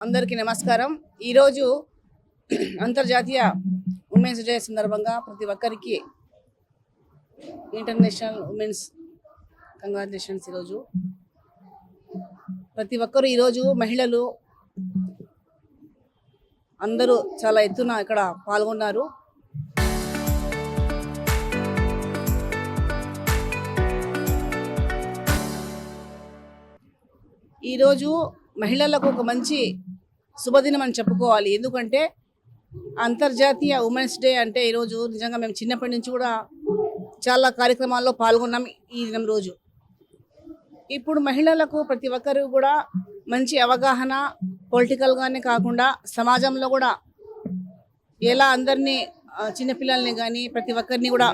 అందరికీ నమస్కారం. ఈరోజు అంతర్జాతీయ ఉమెన్స్ డే సందర్భంగా ప్రతి ఒక్కరికి ఇంటర్నేషనల్ ఉమెన్స్ కంగ్రాచులేషన్స్. ఈరోజు ప్రతి ఒక్కరు ఈరోజు మహిళలు అందరూ చాలా ఎత్తున ఇక్కడ పాల్గొన్నారు. ఈరోజు మహిళలకు ఒక మంచి శుభదినం అని చెప్పుకోవాలి. ఎందుకంటే అంతర్జాతీయ ఉమెన్స్ డే అంటే ఈరోజు నిజంగా మేము చిన్నప్పటి నుంచి కూడా చాలా కార్యక్రమాల్లో పాల్గొన్నాం. ఈ దినం రోజు ఇప్పుడు మహిళలకు ప్రతి ఒక్కరు కూడా మంచి అవగాహన, పొలిటికల్గానే కాకుండా సమాజంలో కూడా ఎలా అందరినీ చిన్నపిల్లల్ని కానీ ప్రతి ఒక్కరిని కూడా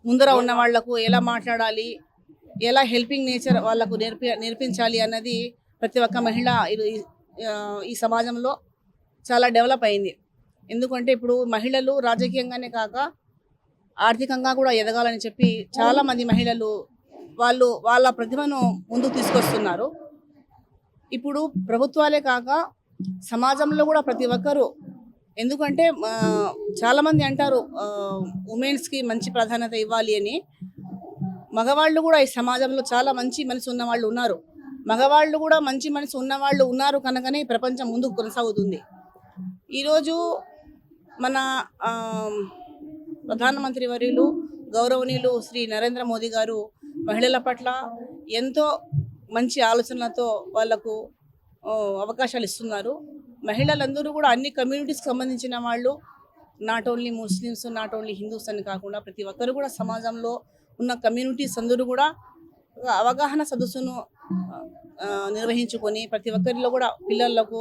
ముందర ఉన్న వాళ్లకు ఎలా మాట్లాడాలి, ఎలా హెల్పింగ్ నేచర్ వాళ్ళకు నేర్పించాలి అన్నది ప్రతి ఒక్క మహిళ ఈ సమాజంలో చాలా డెవలప్ అయింది. ఎందుకంటే ఇప్పుడు మహిళలు రాజకీయంగానే కాక ఆర్థికంగా కూడా ఎదగాలని చెప్పి చాలామంది మహిళలు వాళ్ళ ప్రతిభను ముందుకు తీసుకొస్తున్నారు. ఇప్పుడు ప్రభుత్వాలే కాక సమాజంలో కూడా ప్రతి ఒక్కరూ, ఎందుకంటే చాలామంది అంటారు ఉమెన్స్కి మంచి ప్రాధాన్యత ఇవ్వాలి అని. మగవాళ్ళు కూడా ఈ సమాజంలో చాలా మంచి మనసు ఉన్న వాళ్ళు ఉన్నారు. మగవాళ్ళు కూడా మంచి మనసు ఉన్నవాళ్ళు ఉన్నారు కనుకనే ప్రపంచం ముందుకు కొనసాగుతుంది. ఈరోజు మన ప్రధానమంత్రి వర్యులు గౌరవనీయులు శ్రీ నరేంద్ర మోదీ గారు మహిళల పట్ల ఎంతో మంచి ఆలోచనలతో వాళ్లకు అవకాశాలు ఇస్తున్నారు. మహిళలందరూ కూడా అన్ని కమ్యూనిటీస్కి సంబంధించిన వాళ్ళు, not only Muslims, not only Hindus అని కాకుండా ప్రతి ఒక్కరు కూడా సమాజంలో ఉన్న కమ్యూనిటీస్ అందరూ కూడా అవగాహన సదస్సును నిర్వహించుకొని ప్రతి ఒక్కరిలో కూడా పిల్లలకు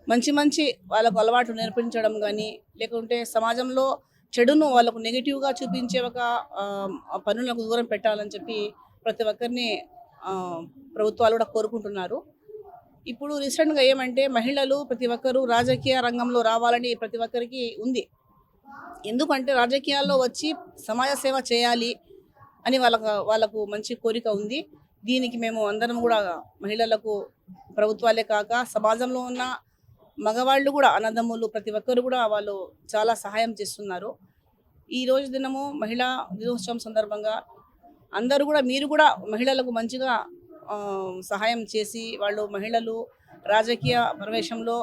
మంచి మంచి వాళ్ళకు అలవాట్లు నేర్పించడం కానీ, లేకుంటే సమాజంలో చెడును వాళ్ళకు నెగిటివ్గా చూపించే ఒక పనులకు దూరం పెట్టాలని చెప్పి ప్రతి ఒక్కరిని ప్రభుత్వాలు కూడా కోరుకుంటున్నారు. ఇప్పుడు రీసెంట్గా ఏమంటే మహిళలు ప్రతి ఒక్కరూ రాజకీయ రంగంలో రావాలని ప్రతి ఒక్కరికి ఉంది. ఎందుకంటే రాజకీయాల్లో వచ్చి సమాజ సేవ చేయాలి అని వాళ్ళకు మంచి కోరిక ఉంది. దీనికి మేము అందరం కూడా మహిళలకు ప్రభుత్వాలే కాక సమాజంలో ఉన్న మగవాళ్ళు కూడా, అన్నదమ్ములు ప్రతి ఒక్కరు కూడా వాళ్ళు చాలా సహాయం చేస్తున్నారు. ఈరోజు దినము మహిళా దినోత్సవం సందర్భంగా అందరూ కూడా మీరు కూడా మహిళలకు మంచిగా సహాయం చేసి మహిళలు రాజకీయ ప్రవేశంలో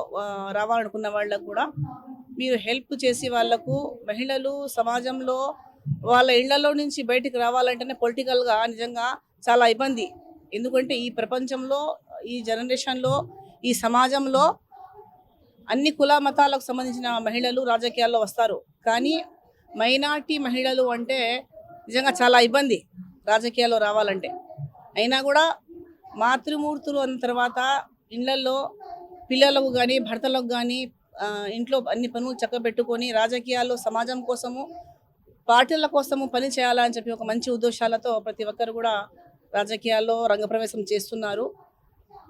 రావాలనుకున్న వాళ్ళకు కూడా మీరు హెల్ప్ చేసి వాళ్లకు మహిళలు సమాజంలో వాళ్ళ ఇళ్లలో నుంచి బయటికి రావాలంటేనే పొలిటికల్గా నిజంగా చాలా ఇబ్బంది. ఎందుకంటే ఈ ప్రపంచంలో, ఈ జనరేషన్లో, ఈ సమాజంలో అన్ని కుల మతాలకు సంబంధించిన మహిళలు రాజకీయాల్లో వస్తారు. కానీ మైనార్టీ మహిళలు అంటే నిజంగా చాలా ఇబ్బంది రాజకీయాల్లో రావాలంటే. అయినా కూడా మాతృమూర్తులు అన్న తర్వాత ఇళ్లలో పిల్లలకు కానీ భర్తలకు కానీ ఇంట్లో అన్ని పనులు చక్కబెట్టుకొని రాజకీయాల్లో సమాజం కోసము, పార్టీల కోసము పని చేయాలని చెప్పి ఒక మంచి ఉద్దేశాలతో ప్రతి ఒక్కరు కూడా రాజకీయాల్లో రంగప్రవేశం చేస్తున్నారు.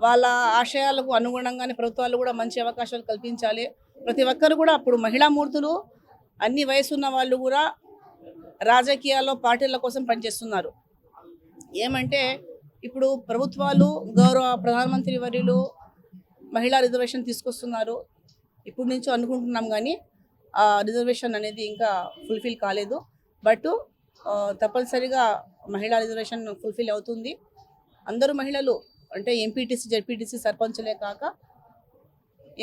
వాళ్ళ ఆశయాలకు అనుగుణంగానే ప్రభుత్వాలు కూడా మంచి అవకాశాలు కల్పించాలి. ప్రతి ఒక్కరు కూడా అప్పుడు మహిళా మూర్తులు అన్ని వయసున్న వాళ్ళు కూడా రాజకీయాల్లో పార్టీల కోసం పనిచేస్తున్నారు. ఏమంటే ఇప్పుడు ప్రభుత్వాలు, గౌరవ ప్రధానమంత్రి వర్యులు మహిళా రిజర్వేషన్ తీసుకొస్తున్నారు. ఇప్పుడు నుంచో అనుకుంటున్నాం కానీ ఆ రిజర్వేషన్ అనేది ఇంకా ఫుల్ఫిల్ కాలేదు. బట్ తప్పనిసరిగా మహిళా రిజర్వేషన్ ఫుల్ఫిల్ అవుతుంది. అందరూ మహిళలు అంటే ఎంపీటీసీ, జెడ్పీటీసీ, సర్పంచులే కాక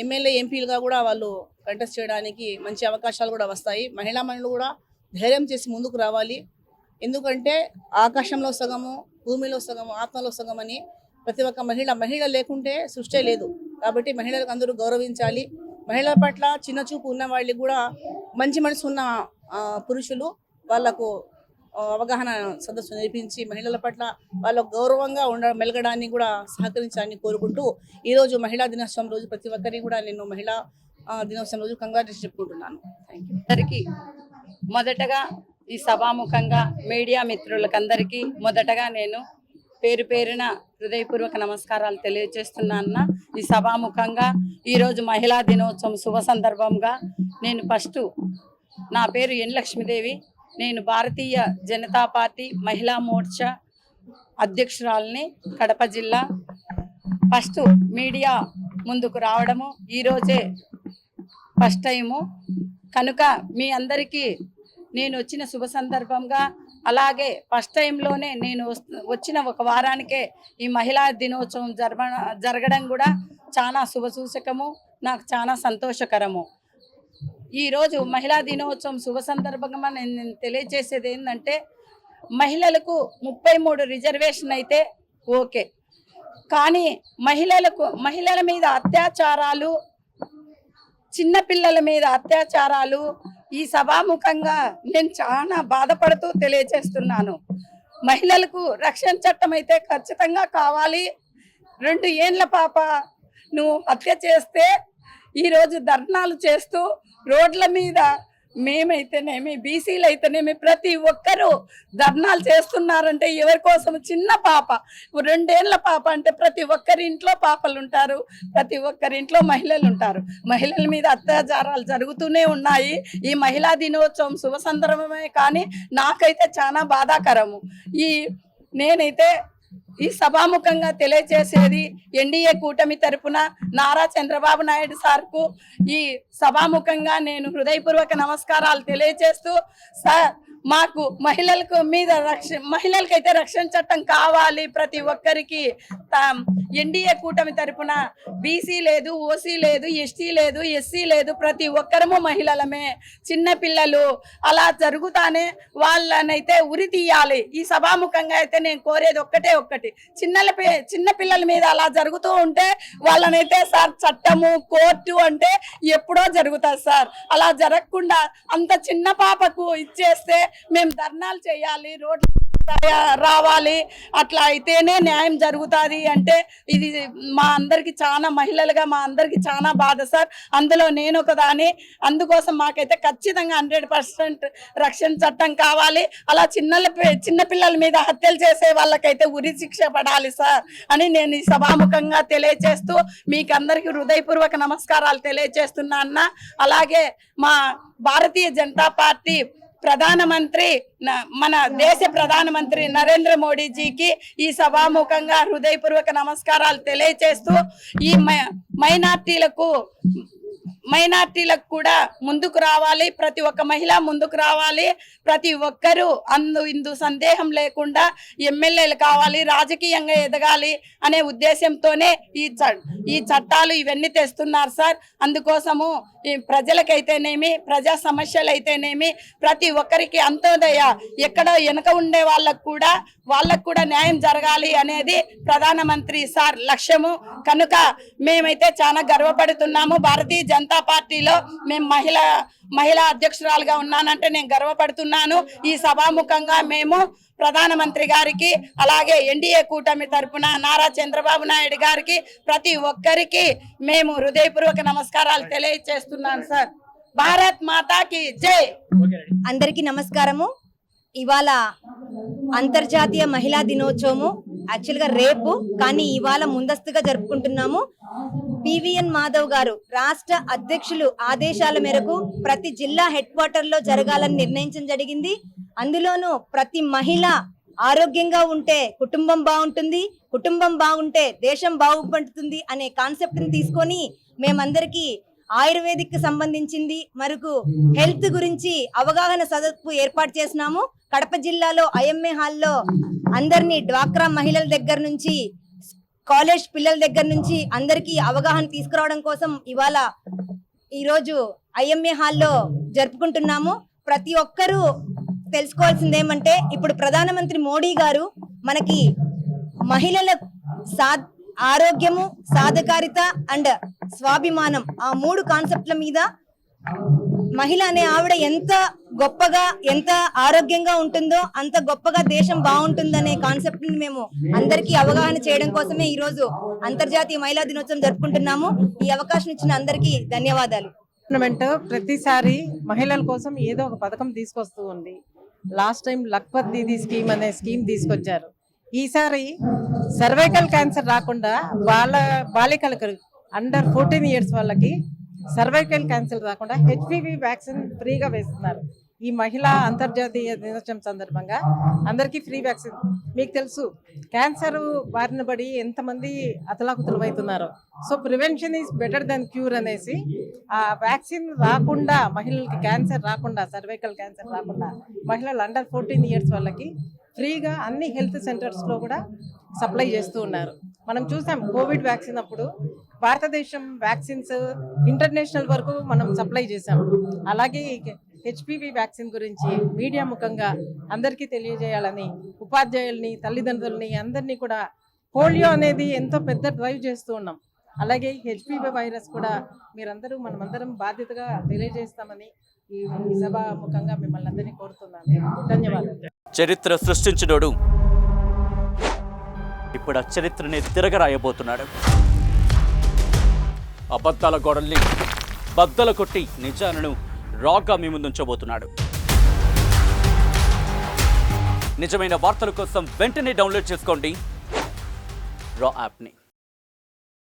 ఎమ్మెల్యే, ఎంపీలుగా కూడా వాళ్ళు కంటెస్ట్ చేయడానికి మంచి అవకాశాలు కూడా వస్తాయి. మహిళలు కూడా ధైర్యం చేసి ముందుకు రావాలి. ఎందుకంటే ఆకాశంలో సగము, భూమిలో సగము, ఆత్మలో సగం అని ప్రతి ఒక్క మహిళ లేకుంటే సృష్టి లేదు. కాబట్టి మహిళలకు అందరూ గౌరవించాలి. మహిళల పట్ల చిన్న చూపు ఉన్న వాళ్ళకి కూడా మంచి మనసు ఉన్న పురుషులు వాళ్లకు అవగాహన సదస్సు నేర్పించి మహిళల పట్ల వాళ్ళకు గౌరవంగా మెలగడానికి కూడా సహకరించాలని కోరుకుంటూ ఈరోజు మహిళా దినోత్సవం రోజు ప్రతి ఒక్కరికి కూడా నేను మహిళా దినోత్సవం రోజు కంగ్రాచులేషన్ చెప్పుకుంటున్నాను. Thank you. అందరికీ మొదటగా ఈ సభాముఖంగా మీడియా మిత్రులకందరికీ మొదటగా నేను పేరు పేరున హృదయపూర్వక నమస్కారాలు తెలియజేస్తున్నాను. ఈ సభాముఖంగా ఈరోజు మహిళా దినోత్సవం శుభ సందర్భంగా నేను ఫస్ట్ నా పేరు ఎన్ లక్ష్మీదేవి, నేను భారతీయ జనతా పార్టీ మహిళా మోర్చా అధ్యక్షురాలని, కడప జిల్లా. ఫస్ట్ మీడియా ముందుకు రావడము ఈరోజే ఫస్ట్ టైము కనుక మీ అందరికీ నేను వచ్చిన శుభ సందర్భంగా, అలాగే ఫస్ట్ టైంలోనే నేను వచ్చిన ఒక వారానికే ఈ మహిళా దినోత్సవం జరగడం కూడా చాలా శుభసూచకము, నాకు చాలా సంతోషకరము. ఈరోజు మహిళా దినోత్సవం శుభ సందర్భంగా నేను తెలియజేసేది ఏంటంటే, మహిళలకు 33 రిజర్వేషన్ అయితే ఓకే, కానీ మహిళల మీద అత్యాచారాలు, చిన్నపిల్లల మీద అత్యాచారాలు ఈ సభాముఖంగా నేను చాలా బాధపడుతూ తెలియజేస్తున్నాను. మహిళలకు రక్షణ చట్టం అయితే ఖచ్చితంగా కావాలి. 2 ఏండ్ల పాప నువ్వు హత్య చేస్తే ఈరోజు ధర్నాలు చేస్తూ రోడ్ల మీద మేమైతేనేమి, బీసీలు అయితేనేమి ప్రతి ఒక్కరూ ధర్నాలు చేస్తున్నారంటే ఎవరి కోసం? చిన్న పాప, 2 ఏండ్ల పాప అంటే ప్రతి ఒక్కరి ఇంట్లో పాపలు ఉంటారు, ప్రతి ఒక్కరి ఇంట్లో మహిళలు ఉంటారు. మహిళల మీద అత్యాచారాలు జరుగుతూనే ఉన్నాయి. ఈ మహిళా దినోత్సవం శుభ సందర్భమే, కానీ నాకైతే చాలా బాధాకరము. నేనైతే ఈ సభాముఖంగా తెలియజేసేది ఎన్డీఏ కూటమి తరపున నారా చంద్రబాబు నాయుడు సార్కు ఈ సభాముఖంగా నేను హృదయపూర్వక నమస్కారాలు తెలియజేస్తూ, సార్ మాకు మహిళలకైతే రక్షణ చట్టం కావాలి. ప్రతి ఒక్కరికి ఎన్డీఏ కూటమి తరపున బీసీ లేదు, ఓసీ లేదు, ఎస్టీ లేదు, ఎస్సీ లేదు, ప్రతి ఒక్కరము మహిళలమే. చిన్న పిల్లలు అలా జరుగుతానే వాళ్ళనైతే ఉరి తీయాలి. ఈ సభాముఖంగా అయితే నేను కోరేది ఒక్కటి, చిన్న పిల్లల మీద అలా జరుగుతూ ఉంటే వాళ్ళనైతే సార్ చట్టము, కోర్టు అంటే ఎప్పుడో జరుగుతుంది సార్. అలా జరగకుండా అంత చిన్న పాపకు ఇచ్చేస్తే మేము ధర్నాలు చేయాలి, రోడ్లు రావాలి, అట్లా అయితేనే న్యాయం జరుగుతుంది అంటే ఇది మా అందరికి చాలా, మహిళలుగా మా అందరికి చాలా బాధ సార్. అందులో నేను ఒకదాని. అందుకోసం మాకైతే ఖచ్చితంగా 100% రక్షణ చట్టం కావాలి. అలా చిన్న పిల్లల మీద హత్యలు చేసే వాళ్ళకైతే ఉరి శిక్ష పడాలి సార్ అని నేను ఈ సభాముఖంగా తెలియజేస్తూ మీకు అందరికీ హృదయపూర్వక నమస్కారాలు తెలియజేస్తున్నా అన్న. అలాగే మా భారతీయ జనతా పార్టీ ప్రధానమంత్రి, మన దేశ ప్రధానమంత్రి నరేంద్ర మోడీజీకి ఈ సభాముఖంగా హృదయపూర్వక నమస్కారాలు తెలియజేస్తూ, ఈ మైనార్టీలకు కూడా ముందుకు రావాలి, ప్రతి ఒక్క మహిళ ముందుకు రావాలి, ప్రతి ఒక్కరూ ఇందు సందేహం లేకుండా ఎమ్మెల్యేలు కావాలి, రాజకీయంగా ఎదగాలి అనే ఉద్దేశంతోనే ఈ చట్టాలు ఇవన్నీ తెస్తున్నారు సార్. అందుకోసము ఈ ప్రజలకైతేనేమి, ప్రజా సమస్యలు అయితేనేమి, ప్రతి ఒక్కరికి అంత్యోదయ, ఎక్కడో వెనక ఉండే వాళ్ళకు కూడా న్యాయం జరగాలి అనేది ప్రధానమంత్రి సార్ లక్ష్యము. కనుక మేమైతే చాలా గర్వపడుతున్నాము. భారతీయ జనతా పార్టీలో మేము మహిళా అధ్యక్షురాలుగా ఉన్నానంటే నేను గర్వపడుతున్నాను. ఈ సభాముఖంగా మేము ప్రధానమంత్రి గారికి, అలాగే ఎన్డీఏ కూటమి తరపున నారా చంద్రబాబు నాయుడు గారికి, ప్రతి ఒక్కరికి మేము హృదయపూర్వక నమస్కారాలు తెలియజేస్తున్నాను సార్. భారత్ మాతాకి జై. అందరికీ నమస్కారము. ఇవాళ అంతర్జాతీయ మహిళా దినోత్సవము యాక్చువల్గా రేపు, కానీ ఇవాళ ముందస్తుగా జరుపుకుంటున్నాము. పివిఎన్ మాధవ్ గారు రాష్ట్ర అధ్యక్షులు ఆదేశాల మేరకు ప్రతి జిల్లా హెడ్ క్వార్టర్ లో జరగాలని నిర్ణయించడం జరిగింది. అందులోనూ ప్రతి మహిళ ఆరోగ్యంగా ఉంటే కుటుంబం బాగుంటుంది, కుటుంబం బాగుంటే దేశం బాగుపడుతుంది అనే కాన్సెప్ట్ ని తీసుకొని మేమందరికీ ఆయుర్వేదిక్ సంబంధించింది మరకు హెల్త్ గురించి అవగాహన సదస్సు ఏర్పాటు చేసినాము. కడప జిల్లాలో ఐఎంఏ హాల్లో అందరినీ డ్వాక్రా మహిళల దగ్గర నుంచి కాలేజ్ పిల్లల దగ్గర నుంచి అందరికీ అవగాహన తీసుకురావడం కోసం ఈరోజు ఐఎంఏ హాల్లో జరుపుకుంటున్నాము. ప్రతి ఒక్కరూ తెలుసుకోవాల్సింది ఏమంటే, ఇప్పుడు ప్రధానమంత్రి మోడీ గారు మనకి మహిళల ఆరోగ్యము, సాధకారిత అండ్ స్వాభిమానం, ఆ 3 కాన్సెప్ట్ల మీద మహిళ అనే ఆవిడ ఎంత గొప్పగా, ఎంత ఆరోగ్యంగా ఉంటుందో అంత గొప్పగా దేశం బాగుంటుందనే కాన్సెప్ట్ ని మేము అందరికీ అవగాహన చేయడం కోసమే ఈ రోజు అంతర్జాతీయ మహిళా దినోత్సవం జరుపుకుంటున్నాము. ఈ అవకాశం ఇచ్చిన అందరికీ ధన్యవాదాలు. గవర్నమెంట్ ప్రతిసారి మహిళల కోసం ఏదో ఒక పథకం తీసుకొస్తూ ఉంది. Last time Lakhpat Didi scheme అనే స్కీమ్ తీసుకొచ్చారు. ఈసారి సర్వైకల్ క్యాన్సర్ రాకుండా బాలికలకు అండర్ 14 years వాళ్ళకి సర్వైకల్ క్యాన్సర్ రాకుండా HPV వ్యాక్సిన్ ఫ్రీగా వేస్తున్నారు. ఈ మహిళా అంతర్జాతీయ దినోత్సవం సందర్భంగా అందరికీ ఫ్రీ వ్యాక్సిన్. మీకు తెలుసు క్యాన్సర్ బారిన పడి ఎంతమంది అతలాకుతలమవుతున్నారో. So prevention is better than cure అనేసి ఆ వ్యాక్సిన్ రాకుండా మహిళలకి క్యాన్సర్ రాకుండా, సర్వైకల్ క్యాన్సర్ రాకుండా మహిళలు అండర్ 14 years వాళ్ళకి ఫ్రీగా అన్ని హెల్త్ సెంటర్స్లో కూడా సప్లై చేస్తూ ఉన్నారు. మనం చూసాం కోవిడ్ వ్యాక్సిన్ అప్పుడు భారతదేశం వ్యాక్సిన్స్ ఇంటర్నేషనల్ వరకు మనం సప్లై చేసాం. అలాగే హెచ్పివి వ్యాక్సిన్ గురించి మీడియా ముఖంగా అందరికీ తెలియజేయాలని ఉపాధ్యాయుల్ని, తల్లిదండ్రుల్ని అందరినీ కూడా పోలియో అనేది ఎంతో పెద్ద డ్రైవ్ చేస్తూ ఉన్నాం. అలాగే హెచ్పివి వైరస్ కూడా మీరందరూ మనమందరం బాధ్యతగా తెలియజేస్తామని ఈ సభ ముఖంగా మిమ్మల్ని అందరినీ కోరుతున్నాను. ధన్యవాదాలు. చరిత్ర సృష్టించినోడు ఇప్పుడు ఆ చరిత్రని తిరగరాయబోతున్నాడు. అబద్ధాల గోడల్ని బద్దల కొట్టి నిజాలను రాగా మీ ముందుంచబోతున్నాడు. నిజమైన వార్తల కోసం వెంటనే డౌన్లోడ్ చేసుకోండి రా యాప్ని.